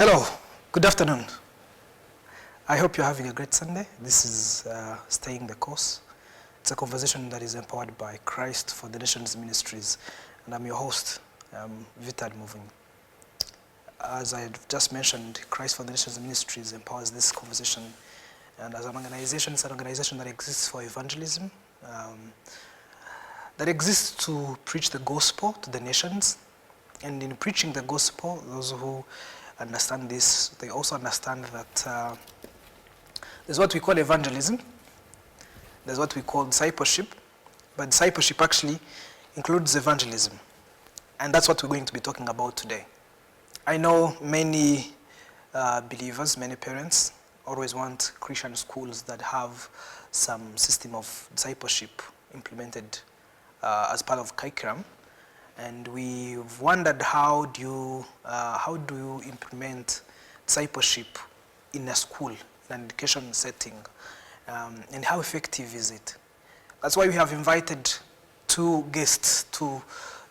Hello, good afternoon. I hope you're having a great Sunday. This is Staying the Course. It's a conversation that is empowered by Christ for the Nations Ministries. And I'm your host, Vitad Moving. As I just mentioned, Christ for the Nations Ministries empowers this conversation. And as an organization, it's an organization that exists for evangelism, that exists to preach the gospel to the nations. And in preaching the gospel, those who understand this, they also understand that there's what we call evangelism, there's what we call discipleship, but discipleship actually includes evangelism. And that's what we're going to be talking about today. I know many believers, many parents always want Christian schools that have some system of discipleship implemented as part of curriculum. And we've wondered how do you implement discipleship in a school, in an education setting, and how effective is it? That's why we have invited two guests to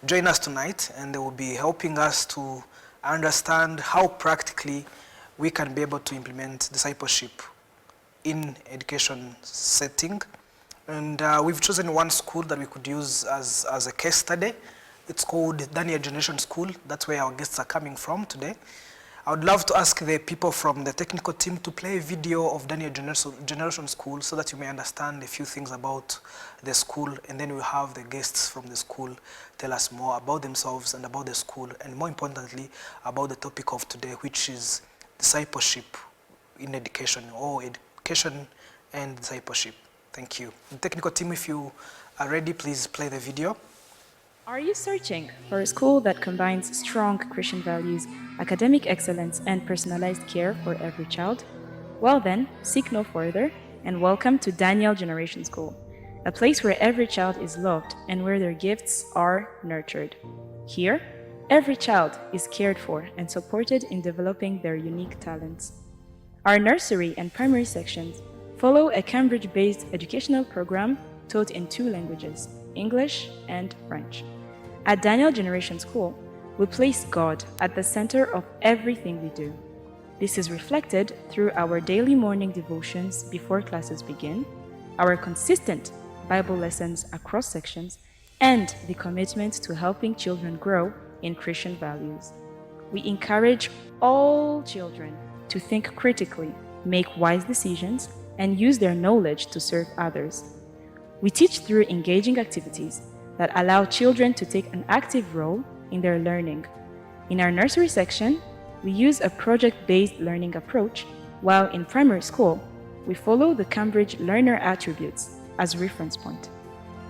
join us tonight, and they will be helping us to understand how practically we can be able to implement discipleship in education setting. And we've chosen one school that we could use as a case study. It's called Daniel Generation School. That's where our guests are coming from today. I would love to ask the people from the technical team to play a video of Daniel Generation School so that you may understand a few things about the school, and then we'll have the guests from the school tell us more about themselves and about the school, and more importantly, about the topic of today, which is discipleship in education, or education and discipleship. Thank you. The technical team, if you are ready, please play the video. Are you searching for a school that combines strong Christian values, academic excellence, and personalized care for every child? Well then, seek no further, and welcome to Daniel Generation School, a place where every child is loved and where their gifts are nurtured. Here, every child is cared for and supported in developing their unique talents. Our nursery and primary sections follow a Cambridge-based educational program taught in 2 languages, English and French. At Daniel Generation School, we place God at the center of everything we do. This is reflected through our daily morning devotions before classes begin, our consistent Bible lessons across sections, and the commitment to helping children grow in Christian values. We encourage all children to think critically, make wise decisions, and use their knowledge to serve others. We teach through engaging activities that allow children to take an active role in their learning. In our nursery section, we use a project-based learning approach, while in primary school, we follow the Cambridge learner attributes as reference point,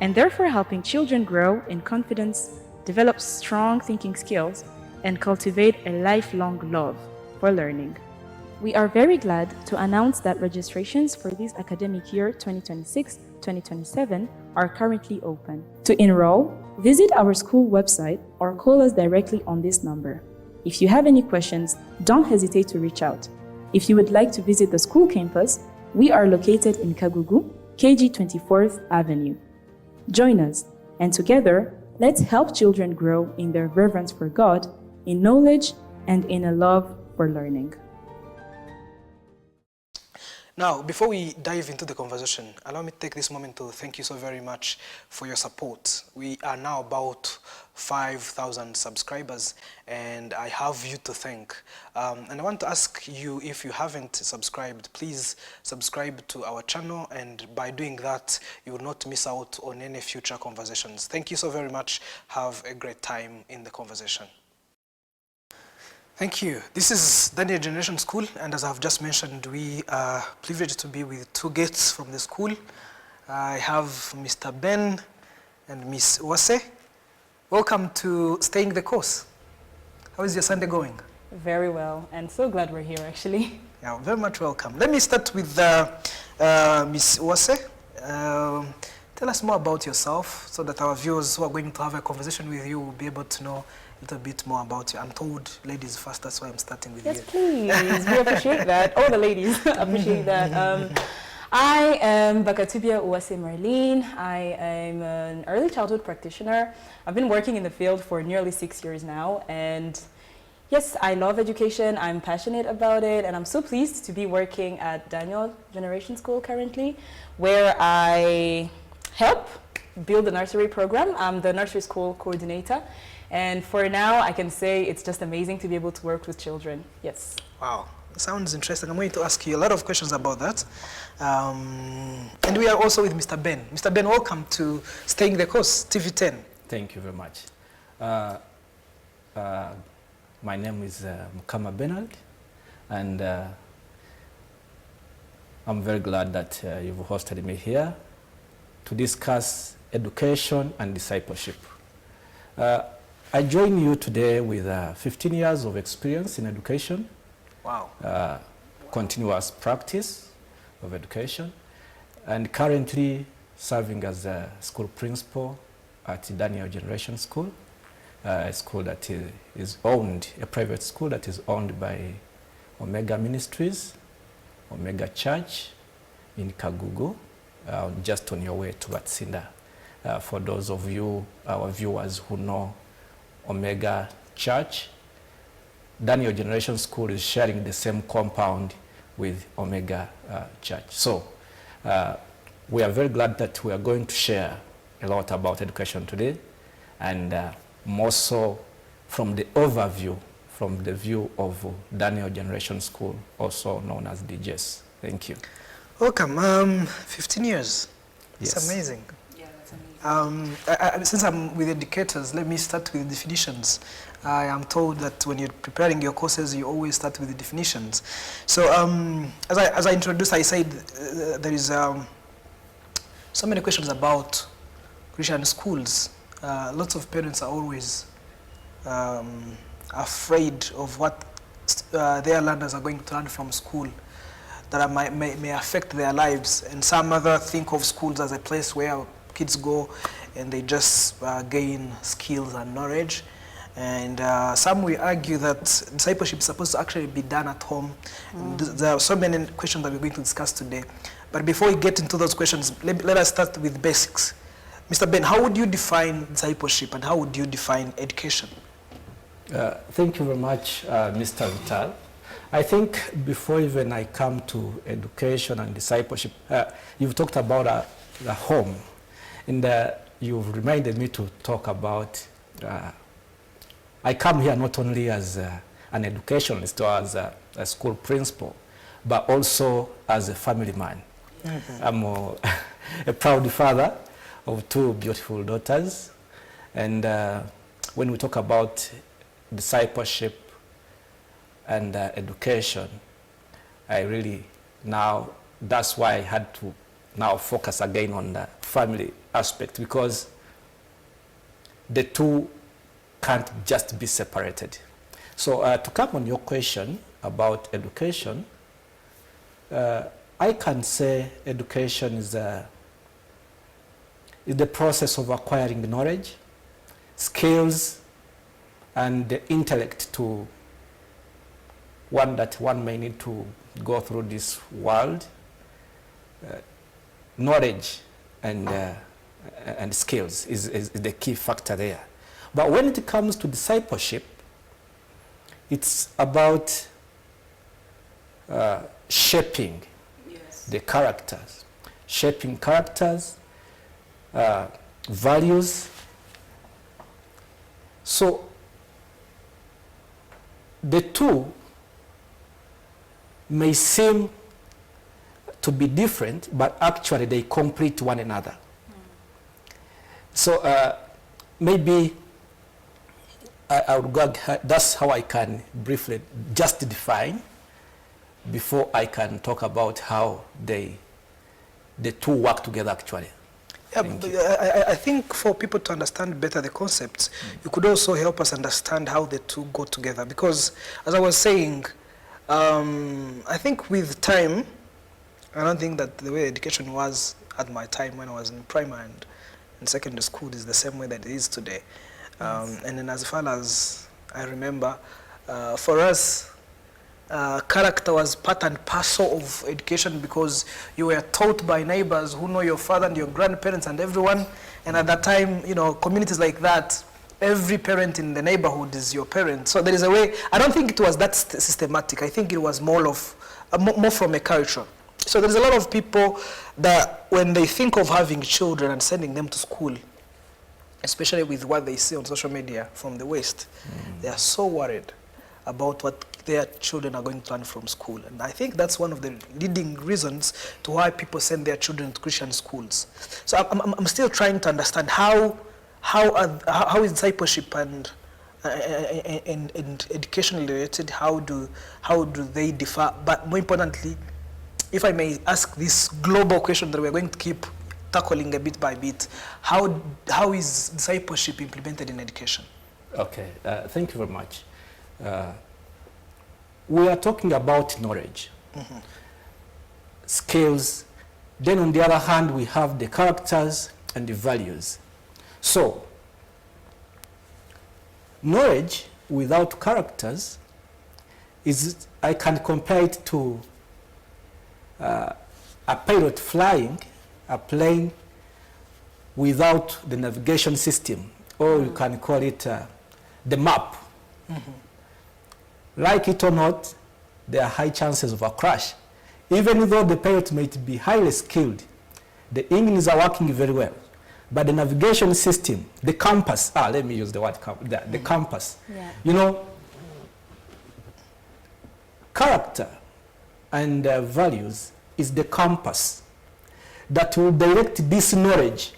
and therefore helping children grow in confidence, develop strong thinking skills, and cultivate a lifelong love for learning. We are very glad to announce that registrations for this academic year 2026-2027 are currently open. To enroll, visit our school website or call us directly on this number. If you have any questions, don't hesitate to reach out. If you would like to visit the school campus, we are located in Kagugu, KG 24th Avenue. Join us, and together, let's help children grow in their reverence for God, in knowledge, and in a love for learning. Now, before we dive into the conversation, allow me to take this moment to thank you so very much for your support. We are now about 5,000 subscribers, and I have you to thank. And I want to ask you, if you haven't subscribed, please subscribe to our channel, and by doing that, you will not miss out on any future conversations. Thank you so very much. Have a great time in the conversation. Thank you. This is Daniel Generation School, and as I've just mentioned, we are privileged to be with 2 guests from the school. I have Mr. Ben and Miss Uwase. Welcome to Staying the Course. How is your Sunday going? Very well, and so glad we're here, actually. Yeah, very much welcome. Let me start with Miss Uwase. Tell us more about yourself so that our viewers who are going to have a conversation with you will be able to know a little bit more about you. I'm told ladies first, that's why I'm starting with you. Yes, please. We appreciate that. All the ladies appreciate that. I am Bakatubia Uwase Merline. I am an early childhood practitioner. I've been working in the field for nearly 6 years now, and Yes, I love education. I'm passionate about it, and I'm so pleased to be working at Daniel Generation School currently, where I help build the nursery program. I'm the nursery school coordinator, and for now, I can say it's just amazing to be able to work with children. Yes. Wow, sounds interesting. I'm going to ask you a lot of questions about that. And we are also with Mr. Ben. Mr. Ben, welcome to Staying the Course, TV10. Thank you very much. My name is Mukama Benald, and I'm very glad that you've hosted me here to discuss education and discipleship. I join you today with 15 years of experience in education. Wow. Continuous practice of education, and currently serving as a school principal at Daniel Generation School, a school that is owned, a private school that is owned by Omega Ministries, Omega Church in Kagugu, just on your way to Batsinda. For those of you, our viewers who know Omega Church, Daniel Generation School is sharing the same compound with Omega Church. So we are very glad that we are going to share a lot about education today, and more so from the overview, from the view of Daniel Generation School, also known as DJs. Thank you. Welcome. 15 years. Yes. It's amazing. Yeah, that's amazing. Since I'm with educators, let me start with definitions. I am told that when you're preparing your courses, you always start with the definitions. So as I introduced, I said there is so many questions about Christian schools. Lots of parents are always afraid of what their learners are going to learn from school that may affect their lives. And some other think of schools as a place where kids go and they just gain skills and knowledge. And some will argue that discipleship is supposed to actually be done at home. And there are so many questions that we're going to discuss today. But before we get into those questions, let us start with basics. Mr. Ben, how would you define discipleship and how would you define education? Thank you very much, Mr. Vital. I think before even I come to education and discipleship, you've talked about the home, and you've reminded me to talk about, I come here not only as an educationist or as a school principal, but also as a family man. Mm-hmm. I'm a proud father of 2 beautiful daughters, and when we talk about discipleship and education, I really now, that's why I had to now focus again on the family aspect, because the two can't just be separated. So to come on your question about education, I can say education is the process of acquiring knowledge, skills, and the intellect to one that one may need to go through this world. Knowledge and skills is the key factor there. But when it comes to discipleship, it's about shaping the characters, shaping characters, values. So the two may seem to be different, but actually they complete one another. So maybe I would go, that's how I can briefly just define before I can talk about how the two work together actually. Yeah, but I think for people to understand better the concepts, you could also help us understand how the two go together. Because as I was saying, I think with time, I don't think that the way education was at my time when I was in primary and in secondary school is the same way that it is today. And then as far as I remember, for us, character was part and parcel of education, because you were taught by neighbors who know your father and your grandparents and everyone. And at that time, you know, communities like that, every parent in the neighborhood is your parent. So there is a way. I don't think it was that systematic. I think it was more from a culture. So there's a lot of people that when they think of having children and sending them to school, especially with what they see on social media from the West, they are so worried about what their children are going to learn from school. And I think that's one of the leading reasons to why people send their children to Christian schools. So I'm still trying to understand how is discipleship and education related? How do they differ? But more importantly, if I may ask this global question that we're going to keep tackling a bit by bit, how is discipleship implemented in education? Okay, thank you very much. We are talking about knowledge, skills. Then on the other hand, we have the characters and the values. So, knowledge without characters is, I can compare it to a pilot flying a plane without the navigation system, or you can call it the map. Like it or not, there are high chances of a crash. Even though the pilot might be highly skilled, the engines are working very well. But the navigation system, the compass, let me use the word the compass. Yeah. You know, character and values is the compass that will direct this knowledge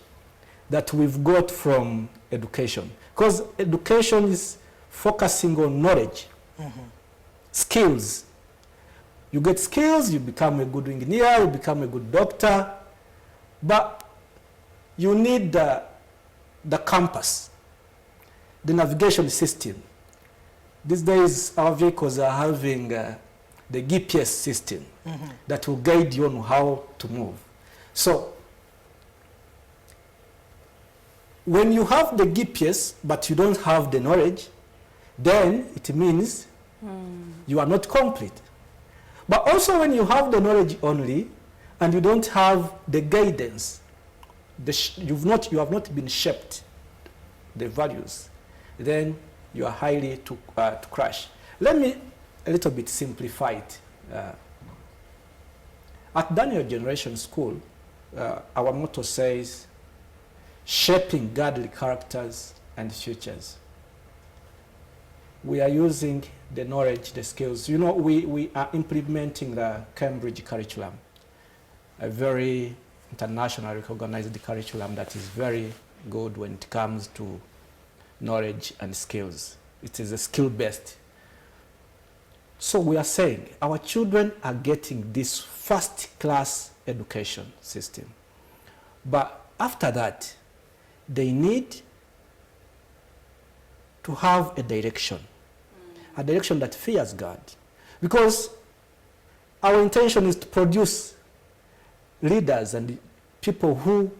that we've got from education. Because education is focusing on knowledge, skills. You get skills, you become a good engineer, you become a good doctor, but you need the compass, the navigation system. These days, our vehicles are having the GPS system that will guide you on how to move. So, when you have the GPS, but you don't have the knowledge, then it means you are not complete. But also when you have the knowledge only, and you don't have the guidance, you have not been shaped, the values, then you are highly to crash. Let me a little bit simplify it. At Daniel Generation School, our motto says, shaping godly characters and futures. We are using the knowledge, the skills. You know, we are implementing the Cambridge curriculum, a very internationally recognized curriculum that is very good when it comes to knowledge and skills. It is a skill-based. So we are saying our children are getting this first-class education system. But after that, they need to have a direction that fears God. Because our intention is to produce leaders and people who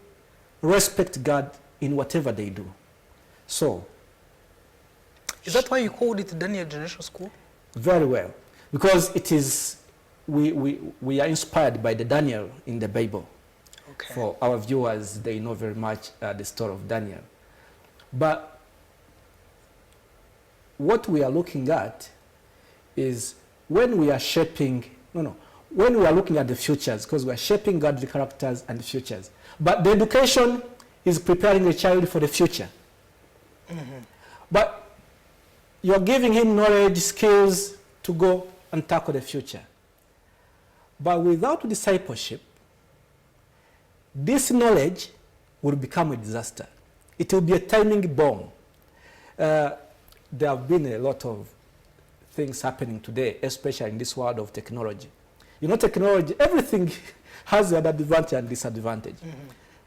respect God in whatever they do. So, is that why you called it Daniel Generation School? Very well, because it is, we are inspired by the Daniel in the Bible. Okay. For our viewers, they know very much the story of Daniel. But what we are looking at is when we are shaping, when we are looking at the futures, because we are shaping godly characters and the futures. But the education is preparing the child for the future. But you're giving him knowledge, skills to go and tackle the future. But without discipleship, this knowledge will become a disaster. It will be a timing bomb. There have been a lot of things happening today, especially in this world of technology. You know, technology, everything has an advantage and disadvantage.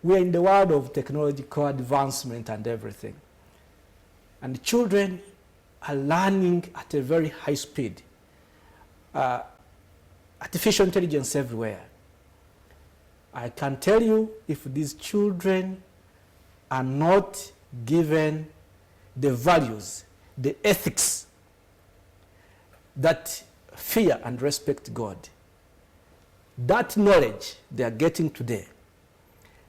We are in the world of technological advancement and everything. And children are learning at a very high speed. Artificial intelligence everywhere. I can tell you, if these children are not given the values, the ethics that fear and respect God, that knowledge they are getting today,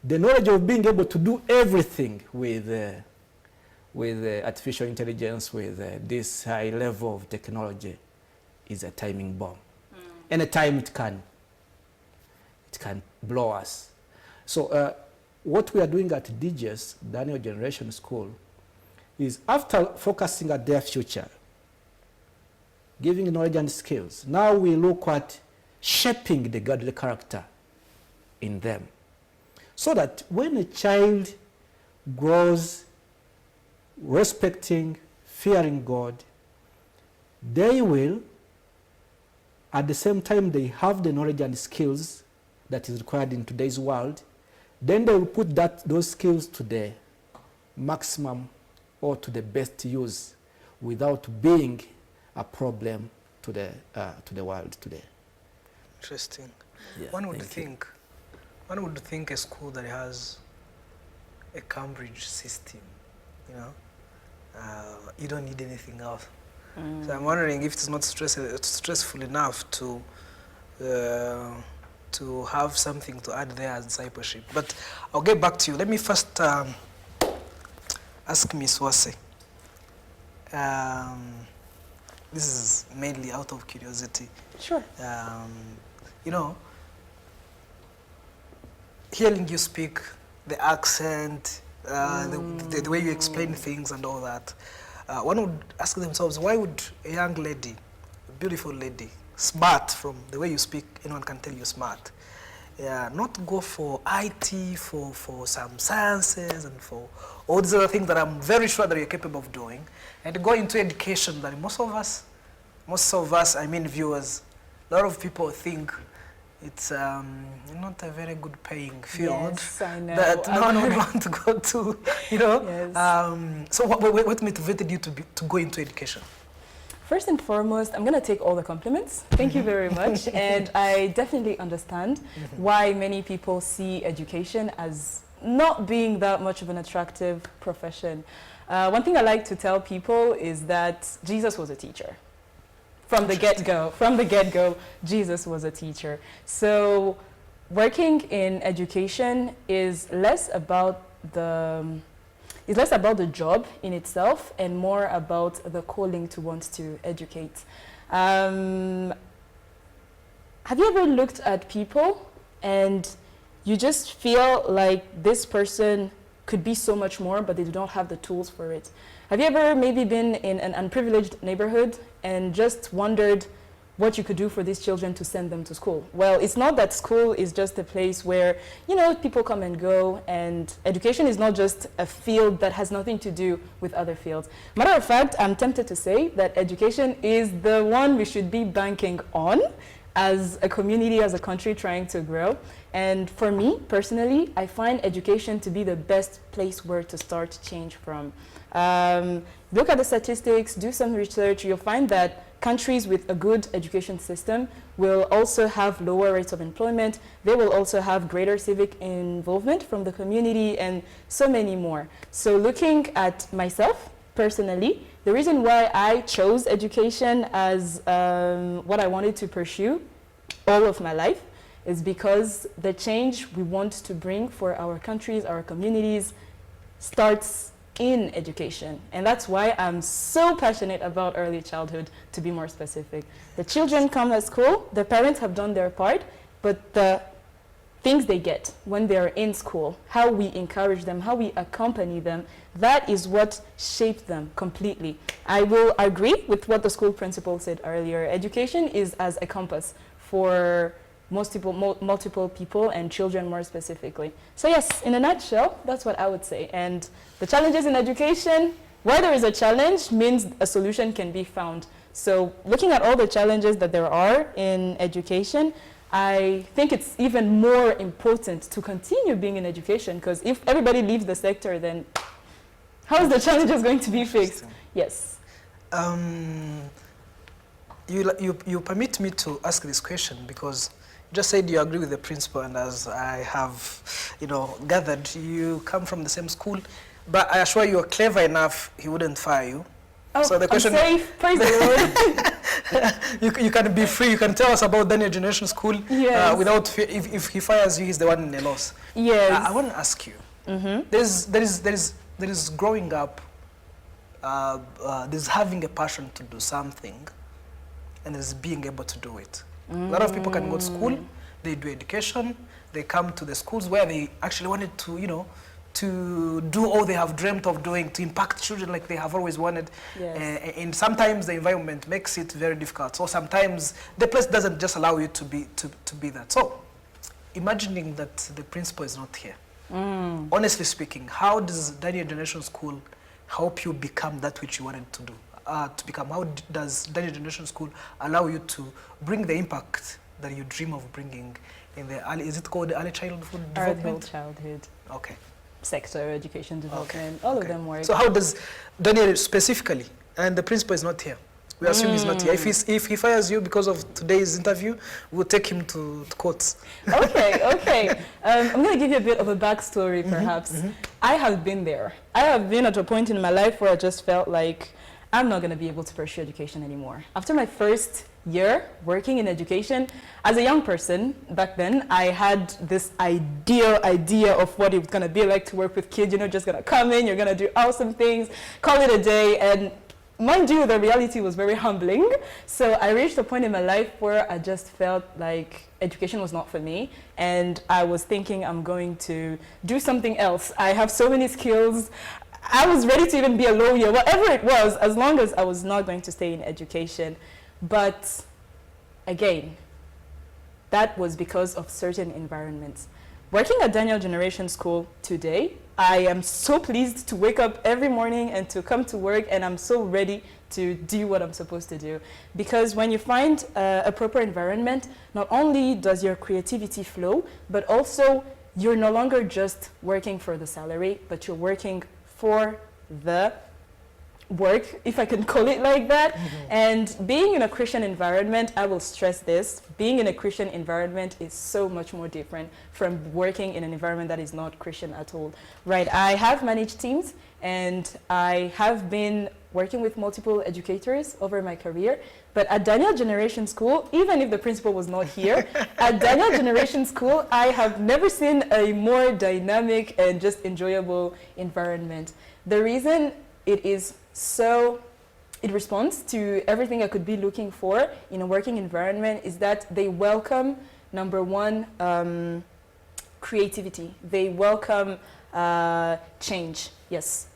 the knowledge of being able to do everything with with artificial intelligence, with this high level of technology, is a timing bomb. Anytime it can blow us. So what we are doing at DGS, Daniel Generation School, is after focusing at their future, giving knowledge and skills, now we look at shaping the godly character in them. So that when a child grows respecting, fearing God, they will, at the same time they have the knowledge and skills that is required in today's world, then they will put those skills to the maximum or to the best use without being a problem to the world today. Interesting. Yeah, One would think a school that has a Cambridge system, you know, you don't need anything else. So I'm wondering if it's not stressful enough to have something to add there as discipleship. But I'll get back to you. Let me first ask Miss Uwase. This is mainly out of curiosity. Sure. You know, hearing you speak, the accent, the way you explain things and all that, one would ask themselves, why would a young lady, a beautiful lady, smart, from the way you speak, anyone can tell you're smart, not go for IT, for some sciences and for all these other things that I'm very sure that you're capable of doing, and go into education that most of us, I mean viewers, a lot of people think it's not a very good paying field. Yes, I know. That no one would want to go to, you know. Yes. So what motivated you to go into education? First and foremost, I'm going to take all the compliments. Thank you very much. And I definitely understand why many people see education as not being that much of an attractive profession. One thing I like to tell people is that Jesus was a teacher. From the get-go, Jesus was a teacher. So working in education is less about the job in itself and more about the calling to want to educate. Have you ever looked at people and you just feel like this person could be so much more, but they don't have the tools for it? Have you ever maybe been in an unprivileged neighborhood and just wondered what you could do for these children to send them to school? Well, it's not that school is just a place where, you know, people come and go, and education is not just a field that has nothing to do with other fields. Matter of fact, I'm tempted to say that education is the one we should be banking on as a community, as a country trying to grow. And for me, personally, I find education to be the best place where to start change from. Look at the statistics, do some research, you'll find that countries with a good education system will also have lower rates of employment. They will also have greater civic involvement from the community and so many more. So looking at myself personally, the reason why I chose education as what I wanted to pursue all of my life is because the change we want to bring for our countries, our communities, starts in education. And that's why I'm so passionate about early childhood, to be more specific. The children come to school, the parents have done their part, but the things they get when they're in school, how we encourage them, how we accompany them, that is what shaped them completely. I will agree with what the school principal said earlier. Education is as a compass for multiple people and children more specifically. So yes, in a nutshell, that's what I would say. And the challenges in education, where there is a challenge means a solution can be found. So looking at all the challenges that there are in education, I think it's even more important to continue being in education, because if everybody leaves the sector, then how is the challenges going to be fixed? Yes. You permit me to ask this question because you just said you agree with the principal, and as I have, gathered, you come from the same school, but I assure you are clever enough, he wouldn't fire you. Oh, so the question, I'm safe. Praise the Lord. you can be free. You can tell us about Daniel Generation School without fear. If he fires you, he's the one in the loss. Yes. I want to ask you. There is growing up there's having a passion to do something, and there's being able to do it. A lot of people can go to school, they do education, they come to the schools where they actually wanted to, you know, to do all they have dreamt of doing, to impact children like they have always wanted. Yes. And sometimes the environment makes it very difficult. So sometimes the place doesn't just allow you to be that. So imagining that the principal is not here, honestly speaking, how does Daniel Generation School help you become that which you wanted to do? To become, how does Daniel Generation School allow you to bring the impact that you dream of bringing in the early, is it called the early childhood development? Early childhood Okay. sector, education development, all of them work. So how does Daniel specifically, and the principal is not here, we assume he's not here. If he fires you because of today's interview, we'll take him to court. Okay. I'm going to give you a bit of a backstory, perhaps. I have been there. I have been at a point in my life where I just felt like I'm not going to be able to pursue education anymore. After my first year working in education, as a young person back then, I had this ideal idea of what it was going to be like to work with kids. You know, just going to come in, you're going to do awesome things, call it a day. And mind you, the reality was very humbling. So I reached a point in my life where I just felt like education was not for me. And I was thinking I'm going to do something else. I have so many skills. I was ready to even be a lawyer, whatever it was, as long as I was not going to stay in education. But again, that was because of certain environments. Working at Daniel Generation School today, I am so pleased to wake up every morning and to come to work, and I'm so ready to do what I'm supposed to do. Because when you find a proper environment, not only does your creativity flow, but also you're no longer just working for the salary, but you're working for the work, if I can call it like that. And being in a Christian environment, I will stress this, being in a Christian environment is so much more different from working in an environment that is not Christian at all. Right, I have managed teams and I have been working with multiple educators over my career, but at Daniel Generation School, even if the principal was not here, at Daniel Generation School, I have never seen a more dynamic and just enjoyable environment. The reason it is so, it responds to everything I could be looking for in a working environment is that they welcome, number one, creativity. They welcome change. Yes.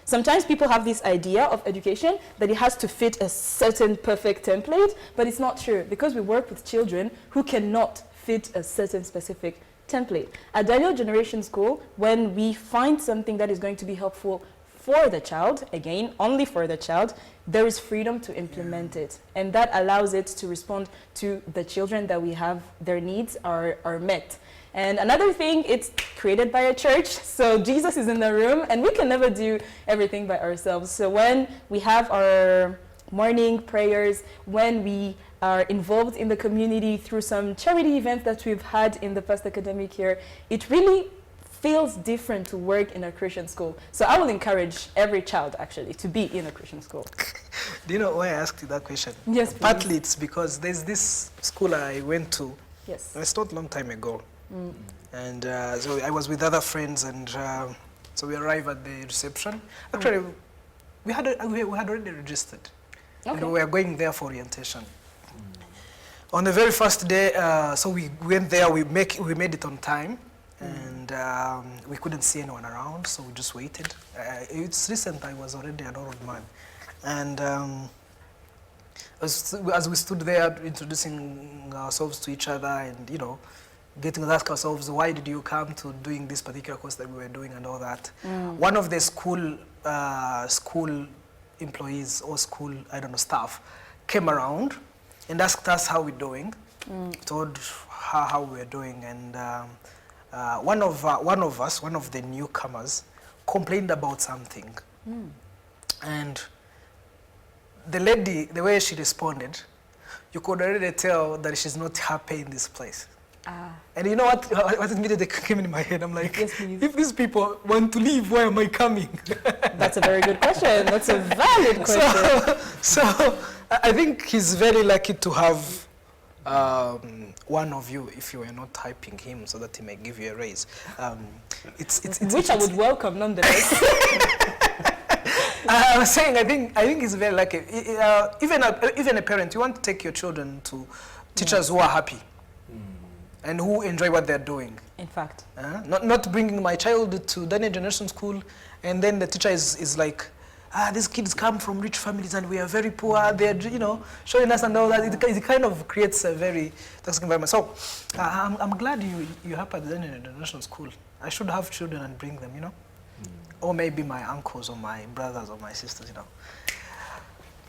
Sometimes people have this idea of education that it has to fit a certain perfect template, but it's not true because we work with children who cannot fit a certain specific template. At Daniel Generation School, when we find something that is going to be helpful for the child, again, only for the child, there is freedom to implement it. And that allows it to respond to the children that we have, their needs are met. And another thing, it's created by a church, so Jesus is in the room, and we can never do everything by ourselves. So when we have our morning prayers, when we are involved in the community through some charity events that we've had in the past academic year, it really feels different to work in a Christian school. So I will encourage every child, actually, to be in a Christian school. Do you know why I asked you that question? Yes, please. Partly it's because there's this school I went to. Yes. It's not a long time ago. And so I was with other friends, and so we arrived at the reception. Actually, we had already registered. Okay. And we were going there for orientation. On the very first day, so we went there, we made it on time. And we couldn't see anyone around, so we just waited. It's recent, I was already an old man. And as we stood there introducing ourselves to each other and, you know, getting to ask ourselves, why did you come to doing this particular course that we were doing and all that? One of the school employees or school, I don't know, staff came around and asked us how we're doing, told how we were doing, and one of the newcomers, complained about something. And the lady, the way she responded, you could already tell that she's not happy in this place. And you know what immediately came in my head? I'm like, yes, please. If these people want to leave, why am I coming? That's a very good question. That's a valid question. So I think he's very lucky to have one of you, if you were not hyping him so that he may give you a raise. Which I would welcome nonetheless. I was saying, I think it's very lucky. Even a parent, you want to take your children to teachers who are happy and who enjoy what they're doing. In fact. Not bringing my child to Daniel Generation School, and then the teacher is like, these kids come from rich families and we are very poor. They're, showing us and all that. It kind of creates a very toxic environment. So I'm glad you help at the Daniel Generation School. I should have children and bring them, or maybe my uncles or my brothers or my sisters,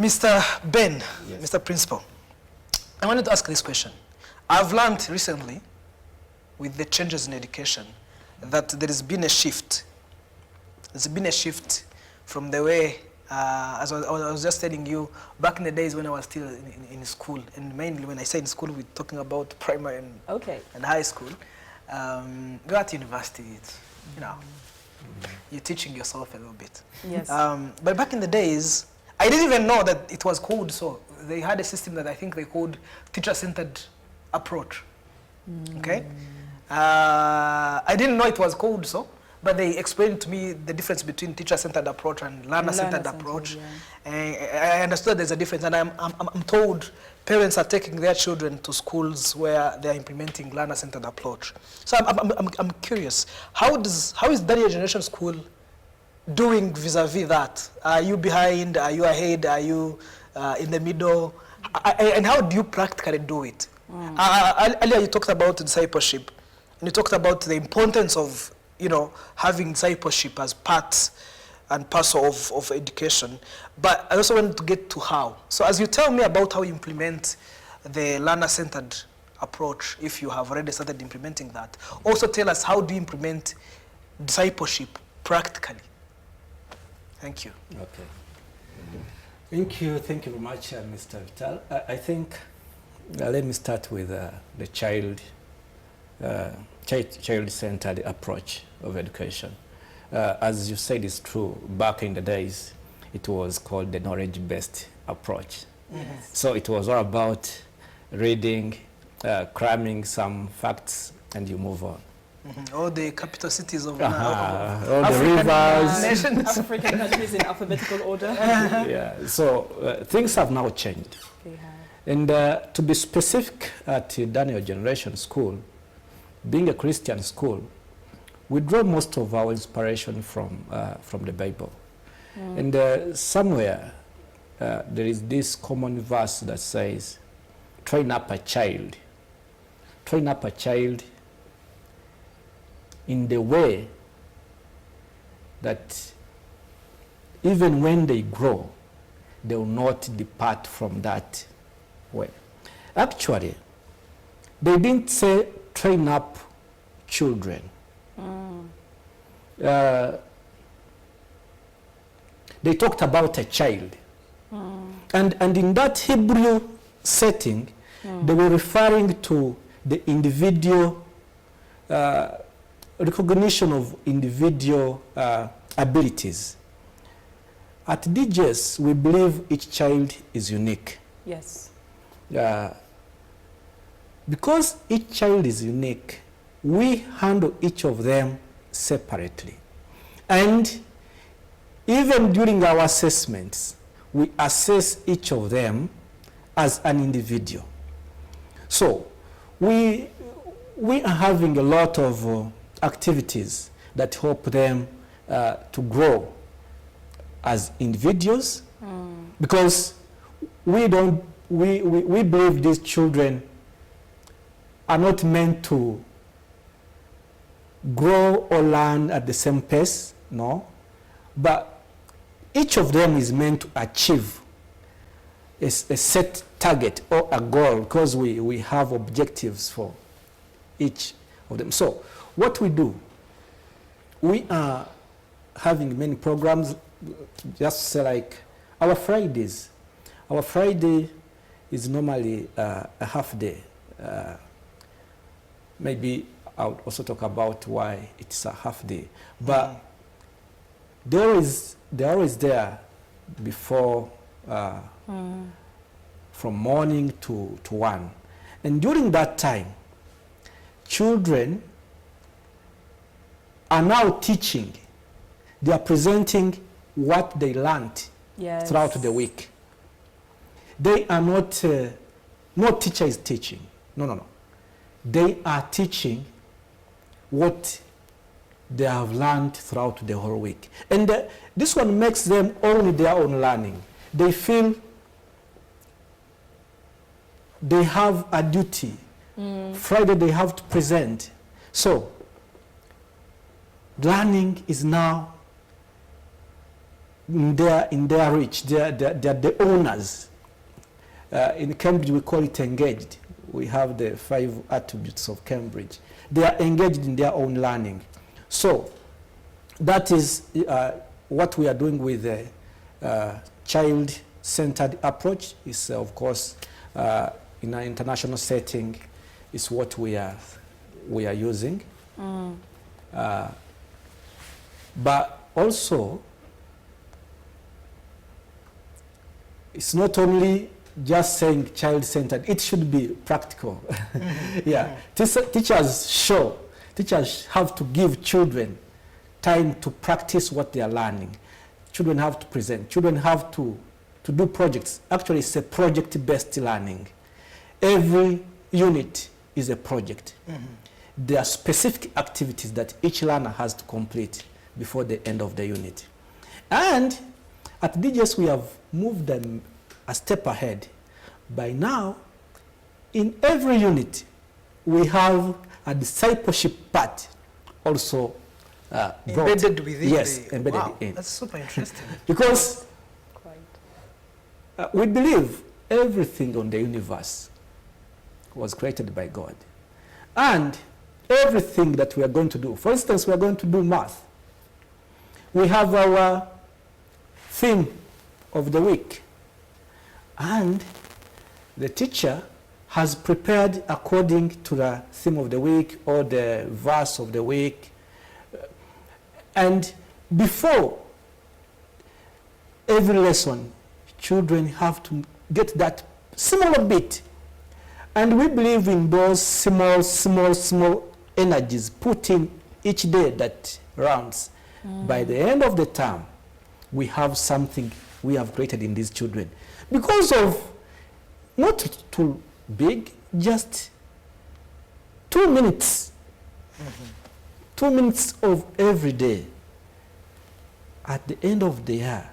Mr. Ben, yes. Mr. Principal, I wanted to ask this question. I've learned recently, with the changes in education, that there has been a shift. There's been a shift from the way, as I was just telling you, back in the days when I was still in school, and mainly when I say in school, we're talking about primary and high school. Go at university, it's, you're teaching yourself a little bit. Yes. But back in the days, I didn't even know that it was called so. They had a system that I think they called teacher-centered approach. Okay? I didn't know it was called so, but they explained to me the difference between teacher-centered approach and learner-centered approach. Yeah. I understood there's a difference, and I'm told parents are taking their children to schools where they're implementing learner-centered approach. So I'm curious, how is Daniel Generation School doing vis-a-vis that? Are you behind? Are you ahead? Are you in the middle? And how do you practically do it? Earlier you talked about discipleship, and you talked about the importance of having discipleship as part and parcel of education. But I also wanted to get to how. So as you tell me about how you implement the learner-centered approach, if you have already started implementing that, also tell us how do you implement discipleship practically. Thank you. Okay. Thank you very much, Mr. Vital. I think, let me start with the child-centered approach of education. As you said, it's true. Back in the days, it was called the knowledge-based approach. Yes. So it was all about reading, cramming some facts, and you move on. All the capital cities of all African the rivers, nations. African countries in alphabetical order. Yeah. So things have now changed. They have. And to be specific, at Daniel Generation School, being a Christian school, we draw most of our inspiration from the Bible. And somewhere there is this common verse that says, train up a child in the way that even when they grow, they will not depart from that way. Actually, they didn't say train up children. They talked about a child. And in that Hebrew setting, they were referring to the individual, recognition of individual abilities. At DJS, we believe each child is unique. Yes. Because each child is unique, we handle each of them separately. And even during our assessments, we assess each of them as an individual. So we are having a lot of activities that help them to grow as individuals, because we believe these children are not meant to grow or learn at the same pace, no, but each of them is meant to achieve a set target or a goal, because we have objectives for each of them. So what we do, we are having many programs, just say like our Fridays. Our Friday is normally a half day. Maybe I'll also talk about why it's a half day. But they're always there before, from morning to 1. And during that time, children are now teaching. They are presenting what they learned Yes. throughout the week. They are not, no teacher is teaching. No. They are teaching what they have learned throughout the whole week. And this one makes them only their own learning. They feel they have a duty. Friday they have to present. So learning is now in their reach. They're the owners. In Cambridge we call it engaged. We have the 5 attributes of Cambridge. They are engaged in their own learning. So that is what we are doing with the child-centered approach. Is of course in an international setting is what we are using. But also it's not only just saying child-centered, it should be practical. Yeah, teachers have to give children time to practice what they are learning. Children have to present, children have to do projects. Actually, it's a project-based learning. Every unit is a project. There are specific activities that each learner has to complete before the end of the unit. And at DGS, we have moved them a step ahead. By now, in every unit, we have a discipleship part also embedded within. Yes, embedded wow, in. That's super interesting. Because we believe everything on the universe was created by God. And everything that we are going to do, for instance, we are going to do math. We have our theme of the week. And the teacher has prepared according to the theme of the week or the verse of the week. And before every lesson, children have to get that smaller bit. And we believe in those small energies put in each day that rounds. By the end of the term, we have something we have created in these children. Because of not too big, just 2 minutes. 2 minutes of every day. At the end of the year,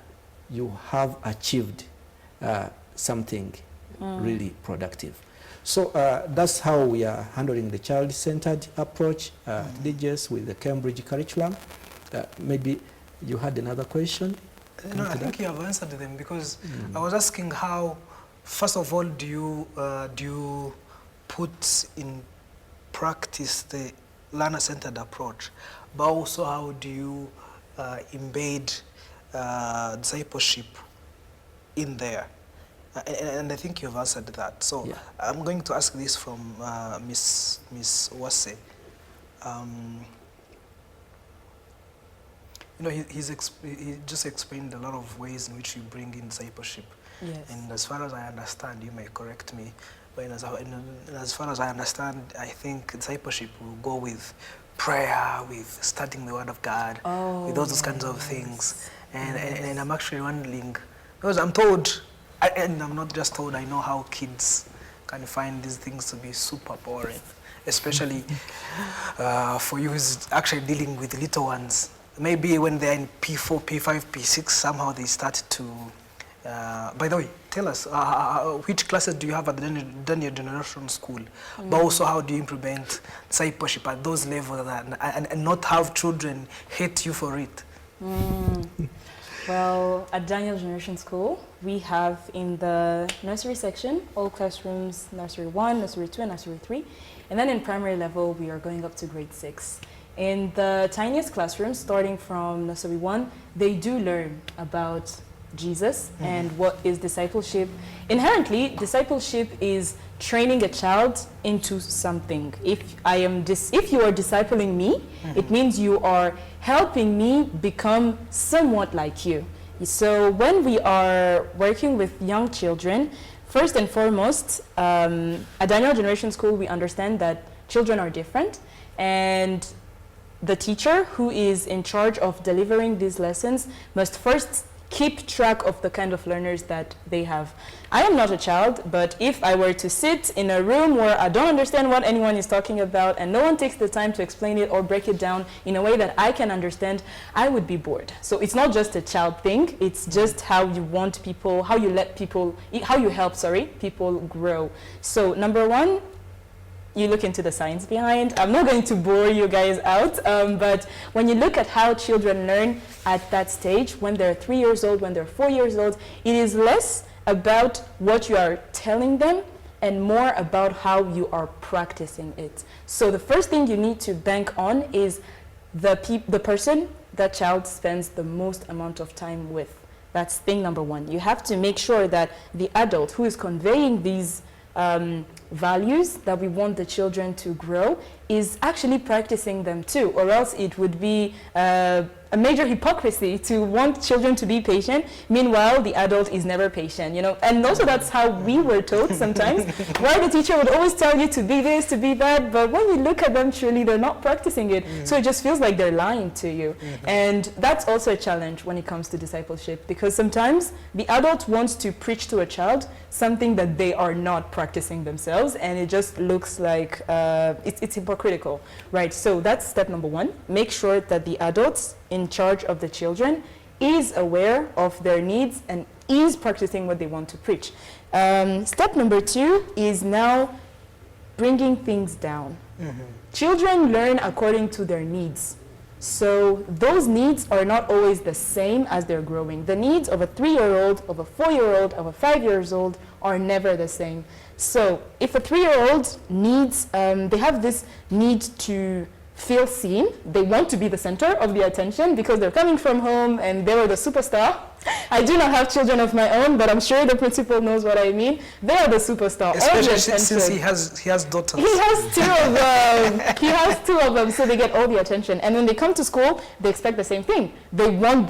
you have achieved something really productive. So that's how we are handling the child-centered approach at DGS with the Cambridge curriculum. Maybe you had another question? No, I think you have answered them, because I was asking how, first of all, do you put in practice the learner-centered approach, but also how do you embed discipleship in there? And I think you've answered that. So yeah. I'm going to ask this from Miss Uwase. You know, he just explained a lot of ways in which you bring in discipleship. Yes. And as far as I understand, you may correct me, but as far as I understand, I think discipleship will go with prayer, with studying the Word of God, with all those kinds of things. And I'm actually wondering, because I'm told, and I'm not just told, I know how kids can find these things to be super boring, especially for you who's actually dealing with little ones. Maybe when they're in P4, P5, P6, somehow they start to... by the way, tell us, which classes do you have at the Daniel Generation School? But also, how do you implement discipleship at those levels and not have children hate you for it? Well, at Daniel Generation School, we have in the nursery section, all classrooms, nursery 1, nursery 2, and nursery 3. And then in primary level, we are going up to grade 6. In the tiniest classrooms, starting from nursery 1, they do learn about Jesus and what is discipleship. Inherently, discipleship is training a child into something. If you are discipling me, it means you are helping me become somewhat like you. So when we are working with young children, first and foremost, at Daniel Generation School, we understand that children are different, and the teacher who is in charge of delivering these lessons must first keep track of the kind of learners that they have. I am not a child, but if I were to sit in a room where I don't understand what anyone is talking about and no one takes the time to explain it or break it down in a way that I can understand, I would be bored. So it's not just a child thing, it's just how you want people, how you help, people grow. So number one, you look into the science behind. I'm not going to bore you guys out, but when you look at how children learn at that stage, when they're 3 years old, when they're 4 years old, it is less about what you are telling them and more about how you are practicing it. So the first thing you need to bank on is the person that child spends the most amount of time with. That's thing number one. You have to make sure that the adult who is conveying these values that we want the children to grow is actually practicing them too, or else it would be a major hypocrisy to want children to be patient, meanwhile the adult is never patient, you know. And also that's how we were taught sometimes, where the teacher would always tell you to be this, to be that, but when you look at them truly, they're not practicing it. So it just feels like they're lying to you. And that's also a challenge when it comes to discipleship, because sometimes the adult wants to preach to a child something that they are not practicing themselves, and it just looks like it's hypocritical, right? So that's step number one. Make sure that the adults in charge of the children is aware of their needs and is practicing what they want to preach. Step number two is now bringing things down. Children learn according to their needs. So those needs are not always the same as they're growing. The needs of a 3-year-old, of a 4-year-old, of a 5-year-old are never the same. So if a 3-year-old needs, they have this need to feel seen, they want to be the center of the attention because they're coming from home and they were the superstar. I do not have children of my own, but I'm sure the principal knows what I mean. They are the superstar. Especially since he has daughters. He has 2 of them. He has 2 of them, so they get all the attention. And when they come to school, they expect the same thing. They want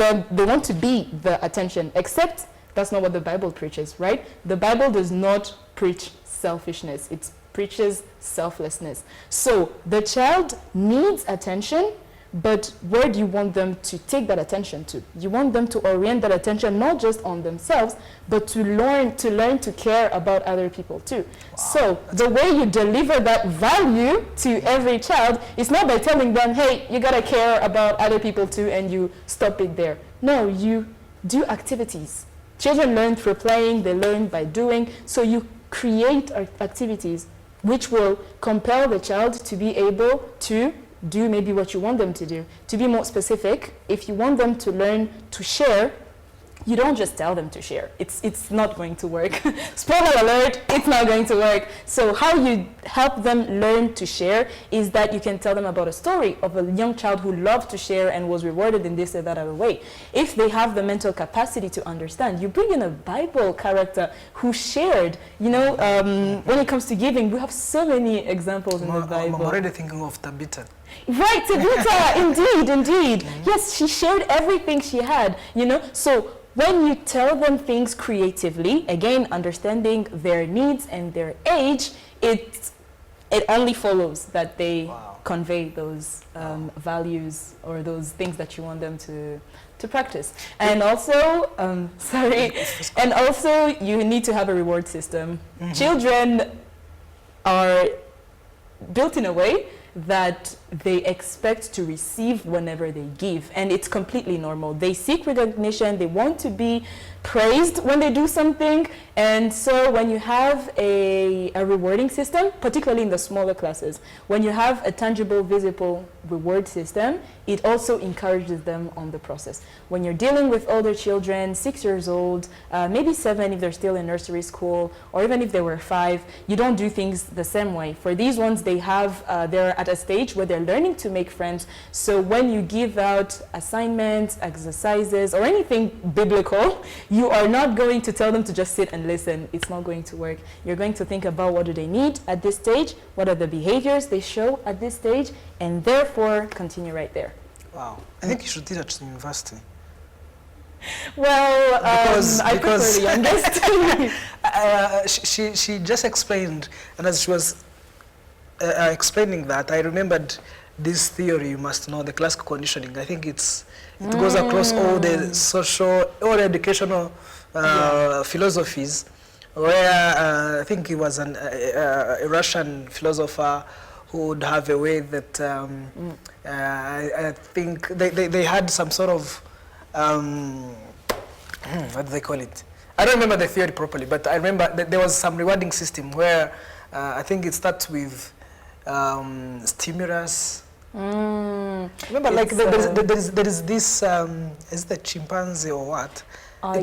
to be the attention, except that's not what the Bible preaches, right? The Bible does not preach selfishness. It preaches selflessness. So the child needs attention, but where do you want them to take that attention to? You want them to orient that attention not just on themselves, but to learn to care about other people too. Wow. So the way you deliver that value to every child is not by telling them, hey, you gotta care about other people too, and you stop it there. No, you do activities. Children learn through playing, they learn by doing, so you create activities which will compel the child to be able to do maybe what you want them to do. To be more specific, if you want them to learn to share, you don't just tell them to share. It's not going to work. Spoiler alert, it's not going to work. So how you help them learn to share is that you can tell them about a story of a young child who loved to share and was rewarded in this or that other way. If they have the mental capacity to understand, you bring in a Bible character who shared. You know, when it comes to giving, we have so many examples in the Bible. I'm already thinking of Tabitha. Right, Tabitha, indeed. Yes, she shared everything she had, you know. So when you tell them things creatively, again, understanding their needs and their age, it only follows that they convey those values or those things that you want them to practice. And also, and also you need to have a reward system. Children are built in a way that they expect to receive whenever they give, and it's completely normal. They seek recognition, they want to be praised when they do something, and so when you have a rewarding system, particularly in the smaller classes, when you have a tangible, visible reward system, it also encourages them on the process. When you're dealing with older children, 6 years old, maybe 7 if they're still in nursery school, or even if they were 5, you don't do things the same way. For these ones, they're at a stage where they're learning to make friends. So when you give out assignments, exercises, or anything biblical, you are not going to tell them to just sit and listen. It's not going to work. You're going to think about what do they need at this stage, what are the behaviors they show at this stage, and therefore continue right there. Wow. I think you should teach at university. Well, I prefer the youngest. She just explained, and as she was explaining that, I remembered this theory, you must know the classical conditioning. I think it goes across all the social, all the educational philosophies, where I think he was a Russian philosopher who would have a way that I think they had some sort of, what do they call it? I don't remember the theory properly, but I remember that there was some rewarding system where I think it starts with stimulus. Remember, like there is this, is it a chimpanzee or what? Or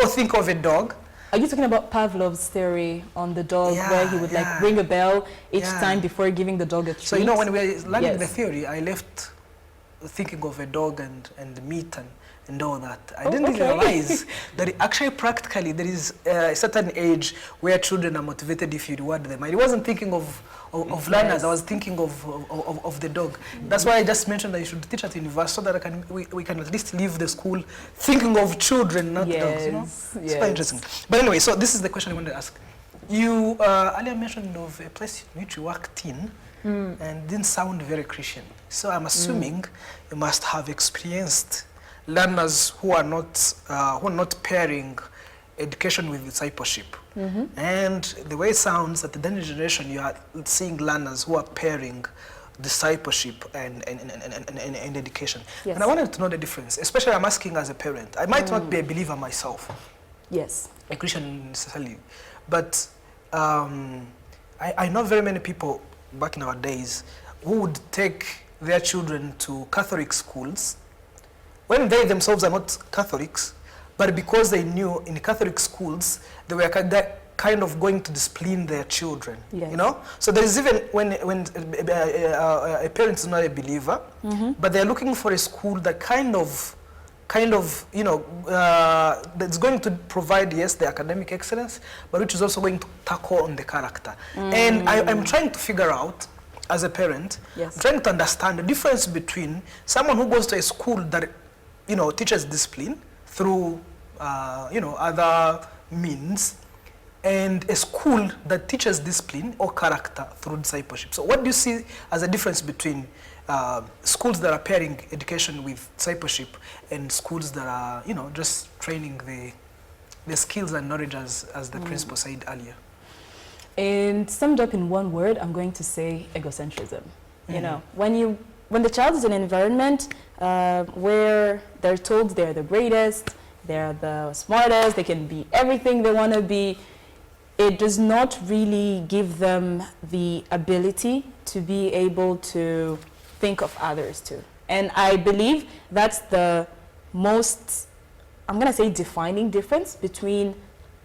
think of a dog. Are you talking about Pavlov's theory on the dog, where he would like ring a bell each time before giving the dog a treat? So you know, when we were learning the theory, I left thinking of a dog and meat and all that. I didn't realize that actually practically there is a certain age where children are motivated if you reward them. I wasn't thinking of learners, I was thinking of the dog. That's why I just mentioned that you should teach at university so that we can at least leave the school thinking of children, not dogs. You know? It's quite interesting. But anyway, so this is the question I wanted to ask. You earlier mentioned of a place in which you worked in and didn't sound very Christian. So I'm assuming you must have experienced learners who are not pairing education with discipleship. And the way it sounds, at the Daniel generation, you are seeing learners who are pairing discipleship and education. Yes. And I wanted to know the difference, especially I'm asking as a parent. I might not be a believer myself, Yes. a Christian necessarily, but I know very many people back in our days who would take their children to Catholic schools when they themselves are not Catholics, but because they knew in Catholic schools they were kind of going to discipline their children. Yes. You know, so there is even when a parent is not a believer, but they're looking for a school that kind of you know that's going to provide the academic excellence, but which is also going to tackle on the character. And I'm trying to figure out, as a parent, I'm trying to understand the difference between someone who goes to a school that teaches discipline through other means, and a school that teaches discipline or character through discipleship. So what do you see as a difference between schools that are pairing education with discipleship and schools that are just training the skills and knowledge as the principal said earlier? And summed up in one word, I'm going to say egocentrism. You know, when the child is in an environment where they're told they're the greatest, they're the smartest, they can be everything they want to be, it does not really give them the ability to be able to think of others too. And I believe that's the most, I'm going to say, defining difference between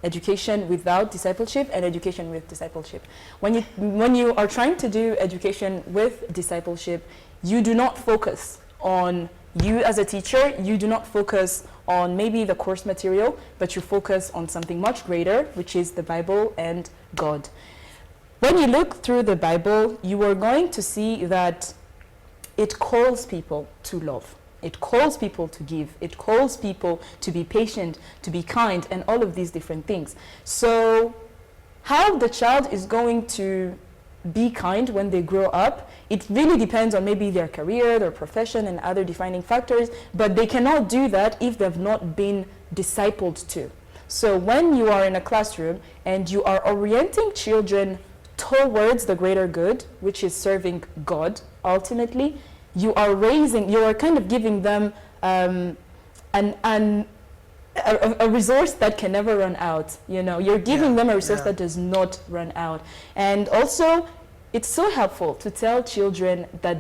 education without discipleship and education with discipleship. When you are trying to do education with discipleship, you do not focus on you as a teacher, you do not focus on maybe the course material, but you focus on something much greater, which is the Bible and God. When you look through the Bible, you are going to see that it calls people to love. It calls people to give. It calls people to be patient, to be kind, and all of these different things. So how the child is going to be kind when they grow up, it really depends on maybe their career, their profession, and other defining factors, but they cannot do that if they've not been discipled to. So when you are in a classroom and you are orienting children towards the greater good, which is serving God ultimately, you are kind of giving them a resource that can never run out. You're giving them a resource that does not run out. And also, it's so helpful to tell children that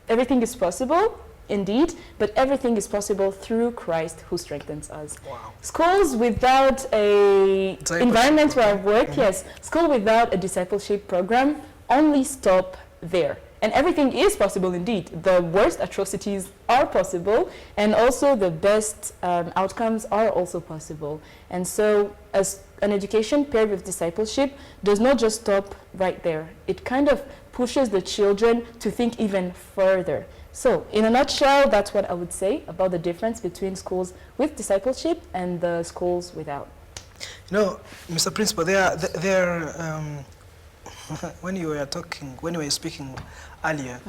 everything is possible, indeed, but everything is possible through Christ who strengthens us. Wow. Schools without a environment where I've worked, school without a discipleship program only stop there. And everything is possible indeed. The worst atrocities are possible, and also the best outcomes are also possible. And so as an education paired with discipleship does not just stop right there. It kind of pushes the children to think even further. So in a nutshell, that's what I would say about the difference between schools with discipleship and the schools without. Mr. Principal, when you were speaking earlier,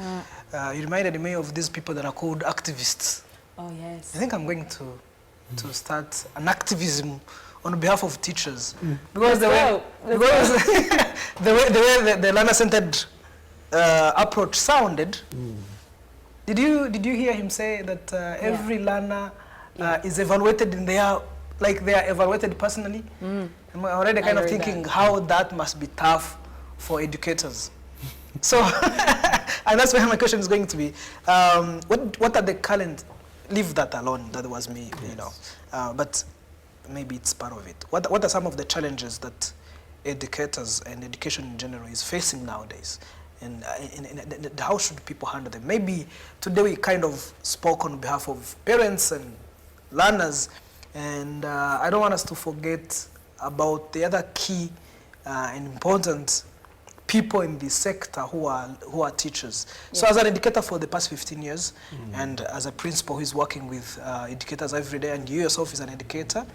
you reminded me of these people that are called activists. Oh, yes. I think I'm going to start an activism on behalf of teachers, because the way the learner-centered approach sounded. Did you hear him say that every learner is evaluated in their, like they are evaluated personally? I'm already kind of thinking how that must be tough for educators. So, and that's where my question is going to be. What are the current, leave that alone, that was me, you know, but maybe it's part of it. What are some of the challenges that educators and education in general is facing nowadays? And how should people handle them? Maybe today we kind of spoke on behalf of parents and learners, and I don't want us to forget about the other key and important people in this sector who are teachers. Yes. So as an educator for the past 15 years, and as a principal who is working with educators every day, and you yourself is an educator,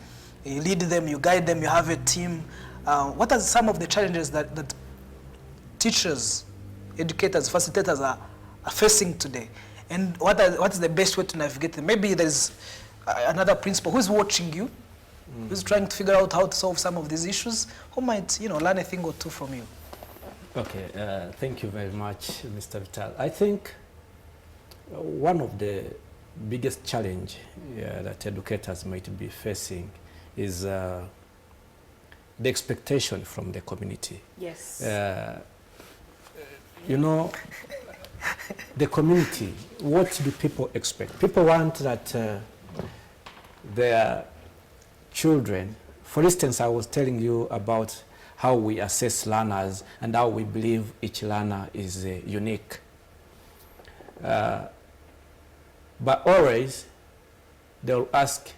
you lead them, you guide them, you have a team. What are some of the challenges that teachers, educators, facilitators are facing today? And what is the best way to navigate them? Maybe there's another principal who's watching you, who's trying to figure out how to solve some of these issues, who might, you know, learn a thing or two from you. Okay, thank you very much, Mr. Vital. I think one of the biggest challenge that educators might be facing is the expectation from the community. Yes. You know, the community, what do people expect? People want that their children, for instance, I was telling you about how we assess learners and how we believe each learner is unique. But always, they'll ask,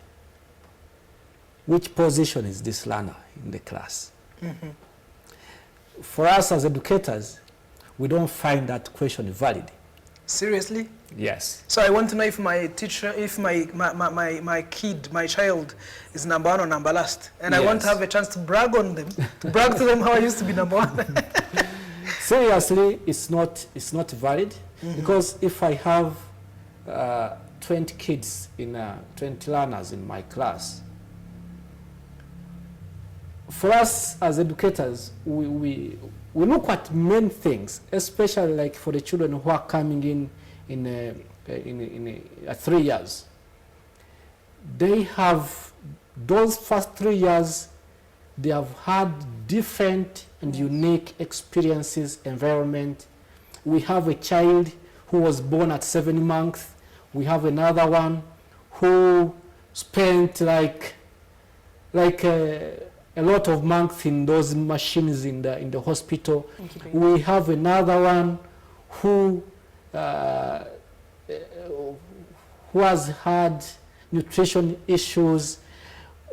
which position is this learner in the class? For us as educators, we don't find that question valid. Seriously? Yes. So I want to know if my teacher, if my kid, my child is number one or number last. And yes. I want to have a chance to brag on them, to brag to them how I used to be number one. Seriously, it's not valid, because if I have 20 kids in 20 learners in my class, for us as educators, we look at many things, especially like for the children who are coming in 3 years. They have, those first 3 years, they have had different and unique experiences, environment. We have a child who was born at 7 months. We have another one who spent like a lot of months in those machines in the hospital. We have another one who has had nutrition issues.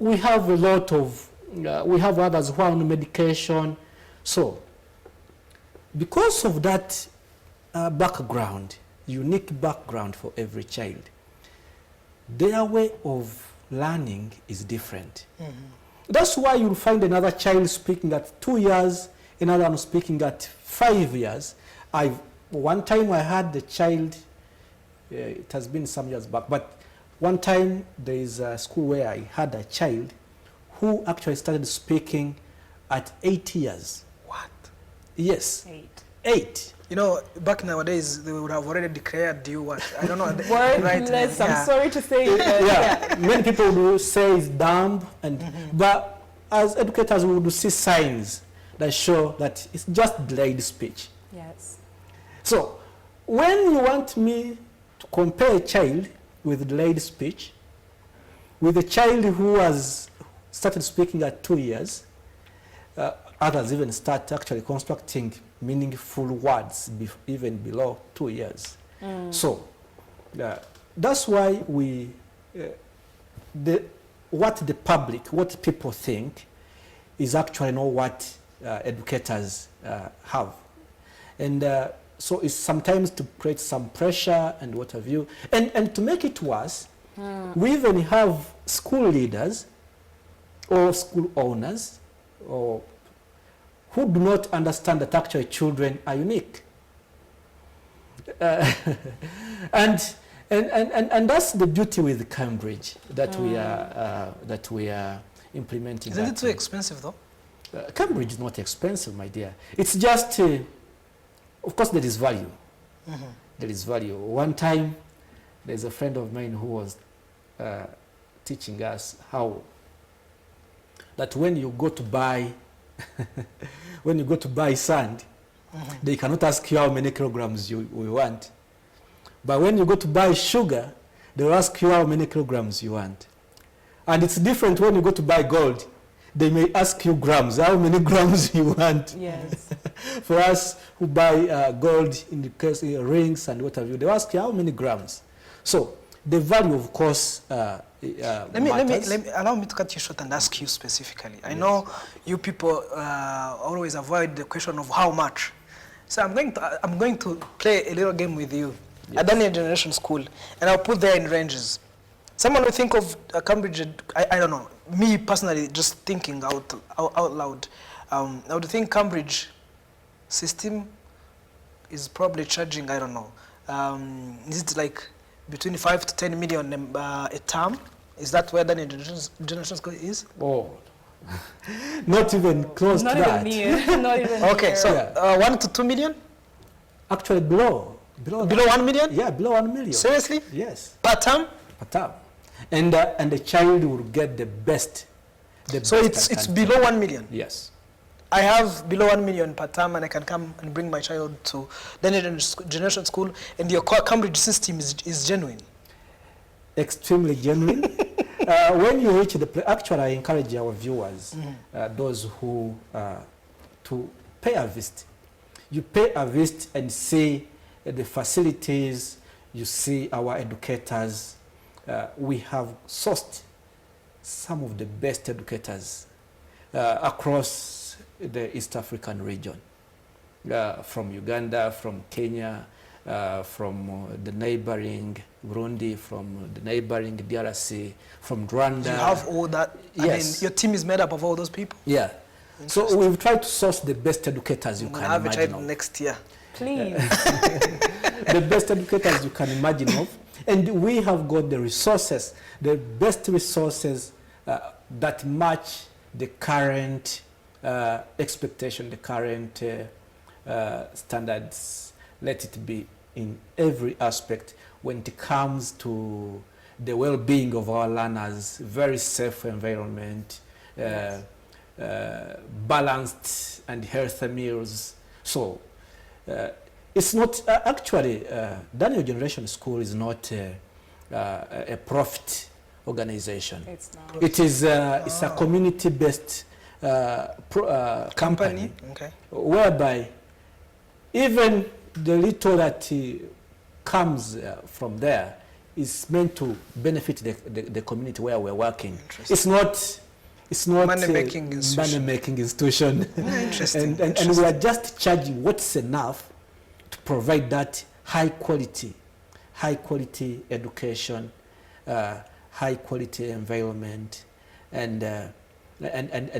We have a lot of, we have others who are on medication. So, because of that background, unique background for every child, their way of learning is different. That's why you'll find another child speaking at 2 years, another one speaking at 5 years. One time I had the child, it has been some years back, but one time there is a school where I had a child who actually started speaking at 8 years. What? Yes. 8. You know, back nowadays, they would have already declared you what? I don't know. Wordless, right, I'm sorry to say. Yeah. Many people will say it's dumb, but as educators, we would see signs that show that it's just delayed speech. Yes. So, when you want me to compare a child with delayed speech with a child who has started speaking at 2 years, others even start actually constructing meaningful words even below 2 years. So that's why what the public, what people think is actually not what educators have. And so it's sometimes to create some pressure and what have you. And to make it worse, we even have school leaders or school owners or who do not understand that actually children are unique. And that's the beauty with Cambridge that we are implementing. Isn't it too expensive though? Cambridge is not expensive, my dear. It's just, of course, there is value. There is value. One time, there's a friend of mine who was teaching us how that when you go to buy sand, they cannot ask you how many kilograms you want. But when you go to buy sugar, they'll ask you how many kilograms you want. And it's different when you go to buy gold. They may ask you grams, how many grams you want. Yes. For us who buy gold, in the case of rings and what have you, they ask you how many grams. So the value, of course, let me allow me to cut you short and ask you specifically. I know you people always avoid the question of how much. So I'm going to play a little game with you at Daniel Generation School, and I'll put there in ranges. Someone will think of Cambridge. I don't know. Me personally, just thinking out loud, I would think Cambridge system is probably charging, I don't know, is it like between 5 to 10 million a term? Is that where Daniel Generation School is? Oh, not even close Not to even that. near. Not even Okay, near. so 1 to 2 million? Actually, below Below 1 million? Yeah, below 1 million. Seriously? Yes, Per term? per term. And the child will get the best. So it's below 1 million? Yes. I have below 1 million per term, and I can come and bring my child to Daniel Generation School, and your Cambridge system is genuine. Extremely genuine. When you reach the place, actually I encourage our viewers, those who, to pay a visit. You pay a visit and see the facilities, you see our educators. We have sourced some of the best educators across the East African region, from Uganda, from Kenya, from the neighboring Burundi, from the neighboring DRC, from Rwanda. You have all that? Yes. I mean, your team is made up of all those people? Yeah. So we've tried to source the best educators you can have a imagine child of. next year. Please. The best educators you can imagine of. And we have got the resources, the best resources that match the current expectation, the current standards. Let it be in every aspect when it comes to the well-being of our learners, very safe environment, balanced and healthy meals. So it's not actually Daniel Generation School is not a profit organization. It's not. It is it's a community-based company, Okay. whereby even the little that comes from there is meant to benefit the community where we're working. It's not Money-making institution. money-making institution. Interesting. And we are just charging what's enough to provide that high quality education, high quality environment, and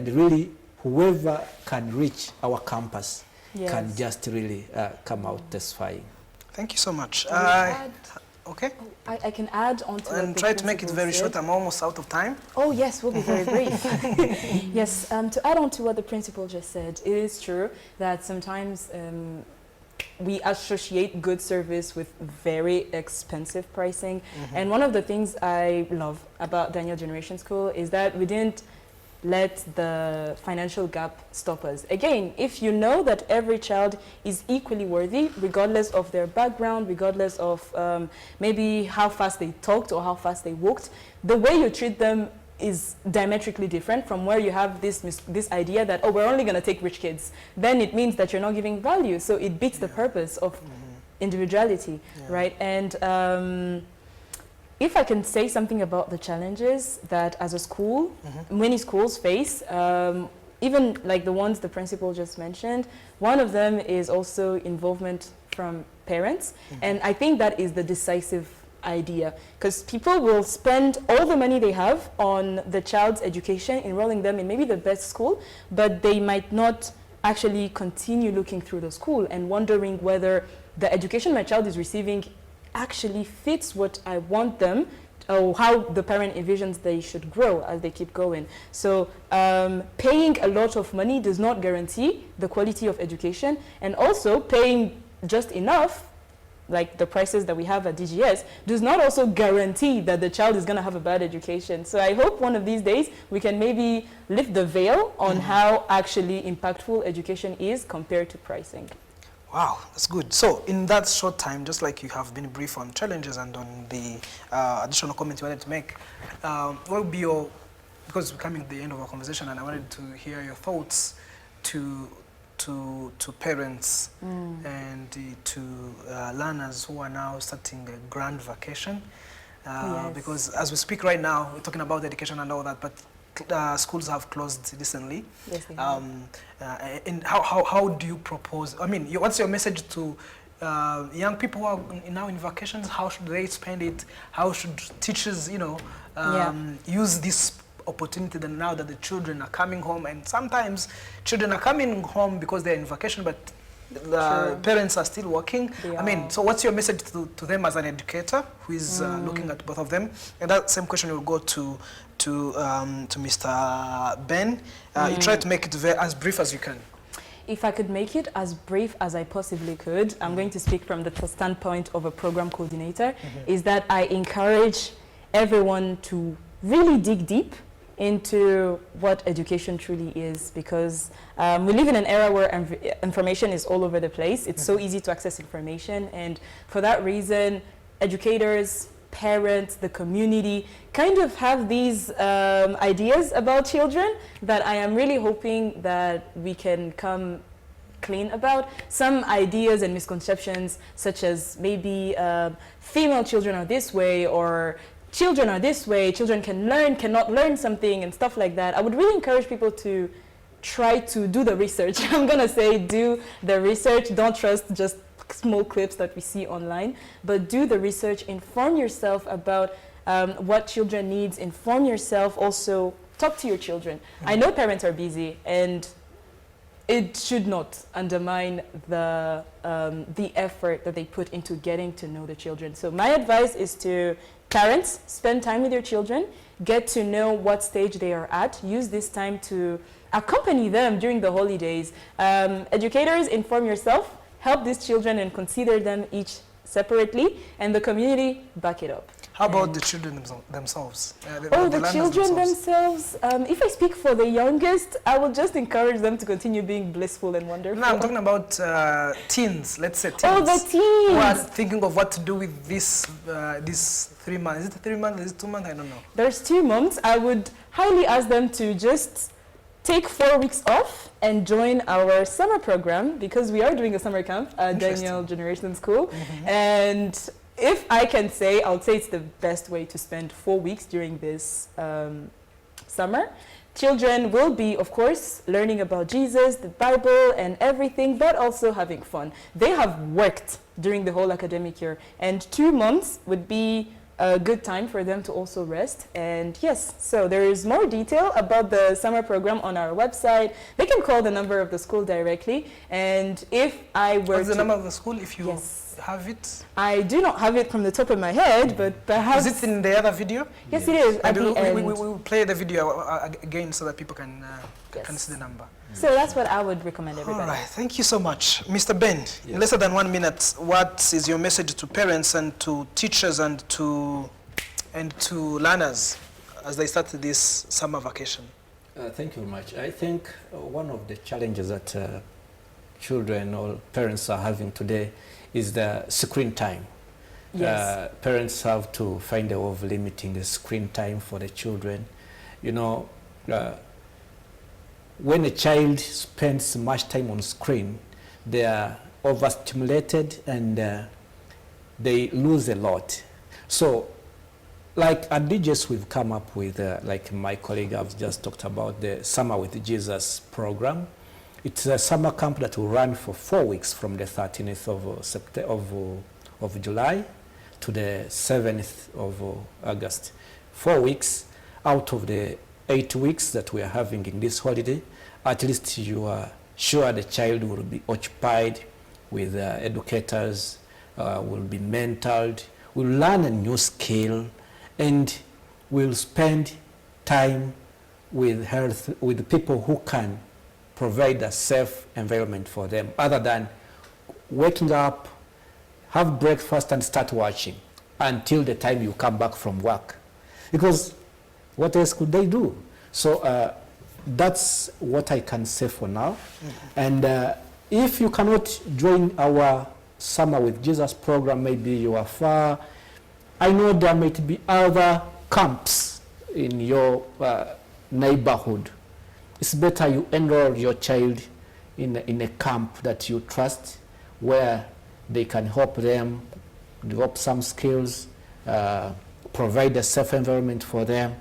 really whoever can reach our campus can just really come out testifying. Thank you so much. Okay. I can add on to And what the try to make it principal very said. short. I'm almost out of time. Oh yes, we'll be very brief. Yes, to add on to what the principal just said, it is true that sometimes we associate good service with very expensive pricing. And one of the things I love about Daniel Generation School is that we didn't let the financial gap stop us. Again, if you know that every child is equally worthy, regardless of their background, regardless of maybe how fast they talked or how fast they walked, the way you treat them is diametrically different from where you have this idea that, oh, we're only going to take rich kids. Then it means that you're not giving value. So it beats the purpose of individuality, right? And if I can say something about the challenges that as a school, many schools face, even like the ones the principal just mentioned, one of them is also involvement from parents. And I think that is the decisive idea, because people will spend all the money they have on the child's education, enrolling them in maybe the best school, but they might not actually continue looking through the school and wondering whether the education my child is receiving actually fits what I want them, or how the parent envisions they should grow as they keep going. So paying a lot of money does not guarantee the quality of education, and also paying just enough, like the prices that we have at DGS, does not also guarantee that the child is going to have a bad education. So I hope one of these days we can maybe lift the veil on how actually impactful education is compared to pricing. Wow, that's good. So in that short time, just like you have been brief on challenges and on the additional comments you wanted to make, what would be your, because we're coming to the end of our conversation and I wanted to hear your thoughts to parents and to learners who are now starting a grand vacation. Yes. Because as we speak right now, we're talking about education and all that, but schools have closed recently. Yes, they have. And how do you propose, I mean, what's your message to young people who are now in vacations? How should they spend it? How should teachers, use this opportunity that now that the children are coming home? And sometimes children are coming home because they're in vacation, but the parents are still working. I mean, so what's your message to them as an educator who is looking at both of them? And that same question will go to Mr. Ben. You try to make it as brief as you can. If I could make it as brief as I possibly could, I'm going to speak from the standpoint of a program coordinator, is that I encourage everyone to really dig deep into what education truly is, because we live in an era where information is all over the place. It's so easy to access information, and for that reason, educators, parents, the community kind of have these ideas about children that I am really hoping that we can come clean about. Some ideas and misconceptions, such as maybe female children are this way, or children are this way, children cannot learn something, and stuff like that. I would really encourage people to try to do the research. I'm gonna say do the research. Don't trust just small clips that we see online, but do the research, inform yourself about what children needs, inform yourself, also talk to your children. I know parents are busy, and it should not undermine the effort that they put into getting to know the children. So my advice is to parents, spend time with your children, get to know what stage they are at, use this time to accompany them during the holidays. Educators, inform yourself, help these children and consider them each separately, and the community, back it up. How about the children themselves? The children themselves, if I speak for the youngest, I will just encourage them to continue being blissful and wonderful. No, I'm talking about teens, let's say teens. Oh, the teens! Who are thinking of what to do with this 3 months. Is it 3 months? Is it 2 months? I don't know. There's 2 months. I would highly ask them to just take 4 weeks off and join our summer program, because we are doing a summer camp at Daniel Generation School. And if I can say, I'll say it's the best way to spend 4 weeks during this summer. Children will be, of course, learning about Jesus, the Bible, and everything, but also having fun. They have worked during the whole academic year, and 2 months would be a good time for them to also rest. And yes, so there is more detail about the summer program on our website. They can call the number of the school directly. And if I were What's the number of the school, if you have it? I do not have it from the top of my head, but perhaps... Is it in the other video? Yes, it is. At the end. We will play the video again so that people can see the number. So that's what I would recommend everybody. All right, thank you so much. Mr. Ben, in less than 1 minute, what is your message to parents and to teachers and to learners as they start this summer vacation? Thank you very much. I think one of the challenges that children or parents are having today is the screen time. Yes. Parents have to find a way of limiting the screen time for the children. You know, when a child spends much time on screen, they are overstimulated and they lose a lot. So, like at DJs, we've come up with, like my colleague have just talked about, the Summer with Jesus program. It's a summer camp that will run for 4 weeks from the 13th of July to the 7th of August. 4 weeks out of the 8 weeks that we are having in this holiday. At least your sure the child will be occupied with educators, will be mentored, will learn a new skill, and will spend time with with people who can provide a safe environment for them, other than waking up, have breakfast, and start watching until the time you come back from work. Because what else could they do? So that's what I can say for now. And if you cannot join our Summer with Jesus program, maybe you are far, I know there might be other camps in your neighborhood. It's better you enroll your child in a camp that you trust, where they can help them develop some skills, provide a safe environment for them,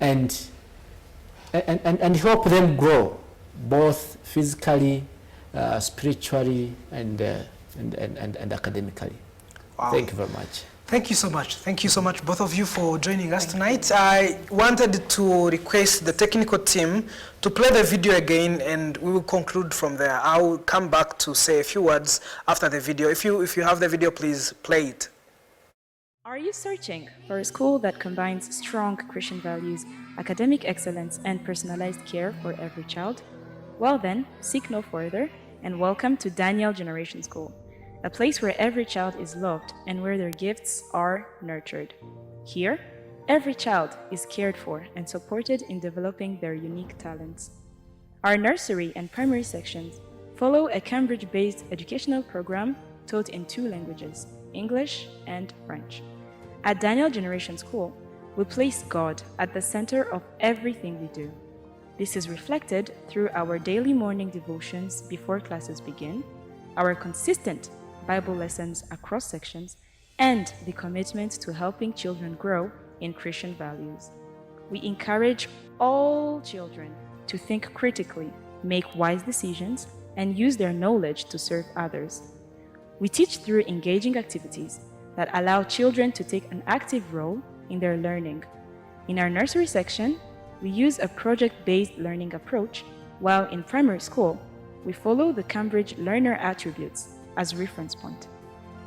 and help them grow, both physically, spiritually, and academically. Wow. Thank you very much. Thank you so much. Thank you so much, both of you, for joining us tonight. I wanted to request the technical team to play the video again, and we will conclude from there. I will come back to say a few words after the video. If you have the video, please play it. Are you searching for a school that combines strong Christian values, academic excellence, and personalized care for every child? Well then, seek no further, and welcome to Daniel Generation School, a place where every child is loved and where their gifts are nurtured. Here, every child is cared for and supported in developing their unique talents. Our nursery and primary sections follow a Cambridge-based educational program taught in 2 languages, English and French. At Daniel Generation School, we place God at the center of everything we do. This is reflected through our daily morning devotions before classes begin, our consistent Bible lessons across sections, and the commitment to helping children grow in Christian values. We encourage all children to think critically, make wise decisions, and use their knowledge to serve others. We teach through engaging activities that allow children to take an active role in their learning. In our nursery section, we use a project-based learning approach, while in primary school, we follow the Cambridge Learner Attributes as reference point,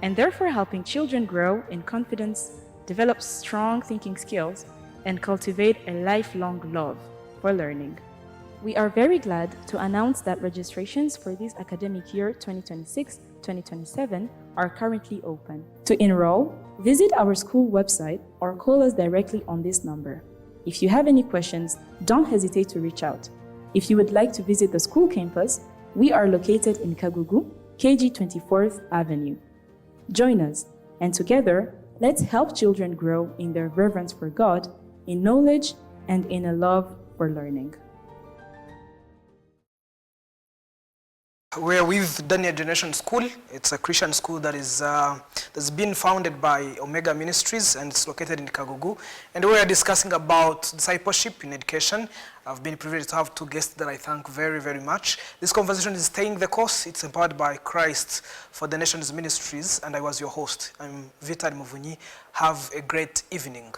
and therefore helping children grow in confidence, develop strong thinking skills, and cultivate a lifelong love for learning. We are very glad to announce that registrations for this academic year 2026-2027 are currently open. To enroll, visit our school website or call us directly on this number. If you have any questions, don't hesitate to reach out. If you would like to visit the school campus, we are located in Kagugu, KG 24th Avenue. Join us, and together, let's help children grow in their reverence for God, in knowledge, and in a love for learning. We're with Daniel Generation School. It's a Christian school that is that's been founded by Omega Ministries, and it's located in Kagugu. And we are discussing about discipleship in education. I've been privileged to have 2 guests that I thank very, very much. This conversation is Staying the Course. It's empowered by Christ for the Nations Ministries, and I was your host. I'm Vital Muvunyi. Have a great evening.